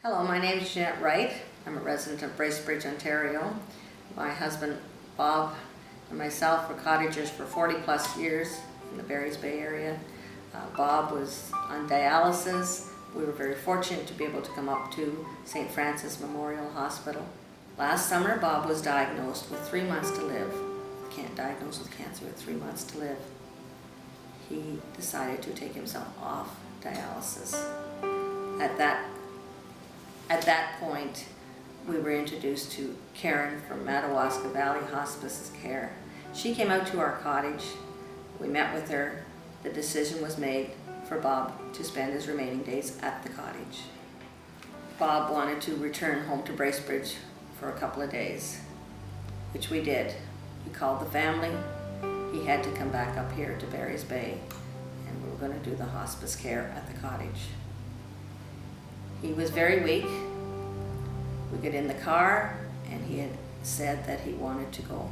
Hello, my name is Jeanette Wright. I'm a resident of Bracebridge, Ontario. My husband Bob and myself were cottagers for 40 plus years in the Barry's Bay area. Bob was on dialysis. We were very fortunate to be able to come up to St. Francis Memorial Hospital. Last summer, Bob was diagnosed with 3 months to live. Diagnosed with cancer with 3 months to live. He decided to take himself off dialysis. At that point, we were introduced to Karen from Madawaska Valley Hospice's care. She came out to our cottage. We met with her. The decision was made for Bob to spend his remaining days at the cottage. Bob wanted to return home to Bracebridge for a couple of days, which we did. We called the family. He had to come back up here to Barry's Bay, and we were going to do the hospice care at the cottage. He was very weak. We got in the car, and he had said that he wanted to go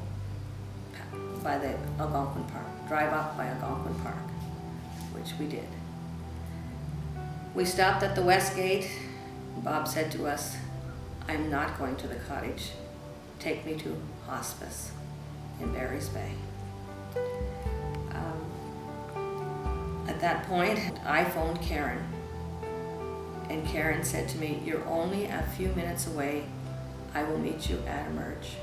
by the Algonquin Park, drive up by Algonquin Park, which we did. We stopped at the West Gate. Bob said to us, "I'm not going to the cottage. Take me to hospice in Barry's Bay." At that point, I phoned Karen, and Karen said to me, "You're only a few minutes away. I will meet you at Emerge."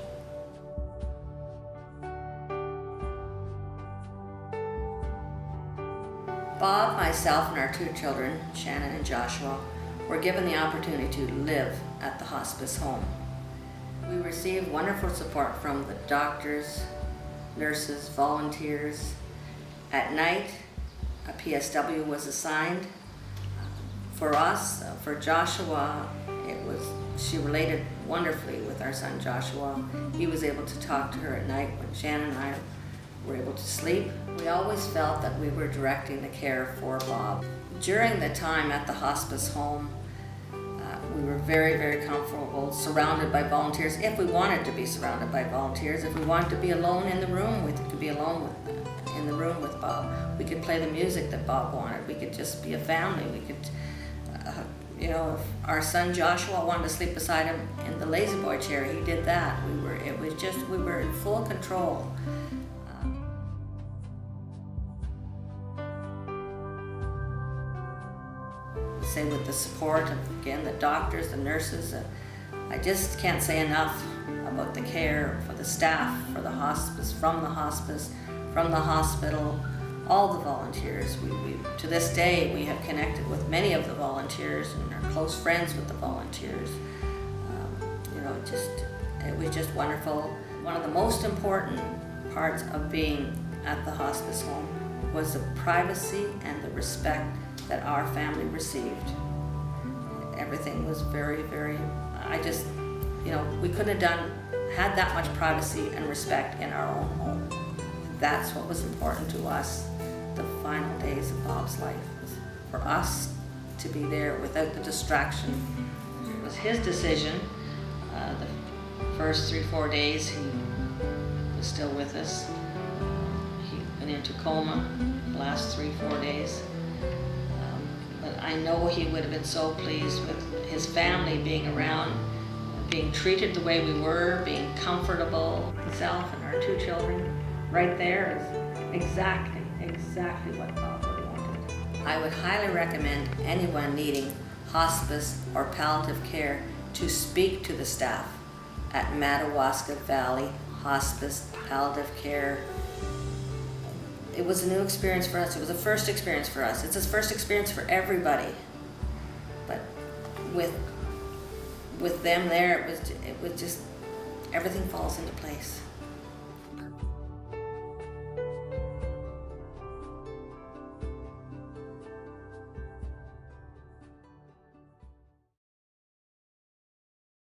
Bob, myself, and our 2 children, Shannon and Joshua, were given the opportunity to live at the hospice home. We received wonderful support from the doctors, nurses, volunteers. At night, a PSW was assigned. For us, for Joshua, she related wonderfully with our son Joshua. He was able to talk to her at night when Shannon and I were able to sleep. We always felt that we were directing the care for Bob. During the time at the hospice home, we were very, very comfortable, surrounded by volunteers. If we wanted to be surrounded by volunteers, if we wanted to be alone in the room, we could be alone in the room with Bob. We could play the music that Bob wanted. We could just be a family. We could, if our son Joshua wanted to sleep beside him in the lazy boy chair, he did that. We were in full control. Say with the support of, again, the doctors, the nurses, I just can't say enough about the care for the staff, for the hospice, from the hospital, all the volunteers. To this day, we have connected with many of the volunteers and are close friends with the volunteers. It was just wonderful. One of the most important parts of being at the hospice home was the privacy and the respect that our family received. Everything was very, very, we couldn't have had that much privacy and respect in our own home. That's what was important to us. The final days of Bob's life was for us to be there without the distraction. It was his decision. The first 3-4 days he was still with us. He went into coma the last 3-4 days. But I know he would have been so pleased with his family being around, being treated the way we were, being comfortable. Himself and our 2 children, right there is exactly what Bob would have wanted. I would highly recommend anyone needing hospice or palliative care to speak to the staff at Madawaska Valley Hospice Palliative Care. It was a new experience for us. It was a first experience for us. It's a first experience for everybody. But with them there, it was just everything falls into place.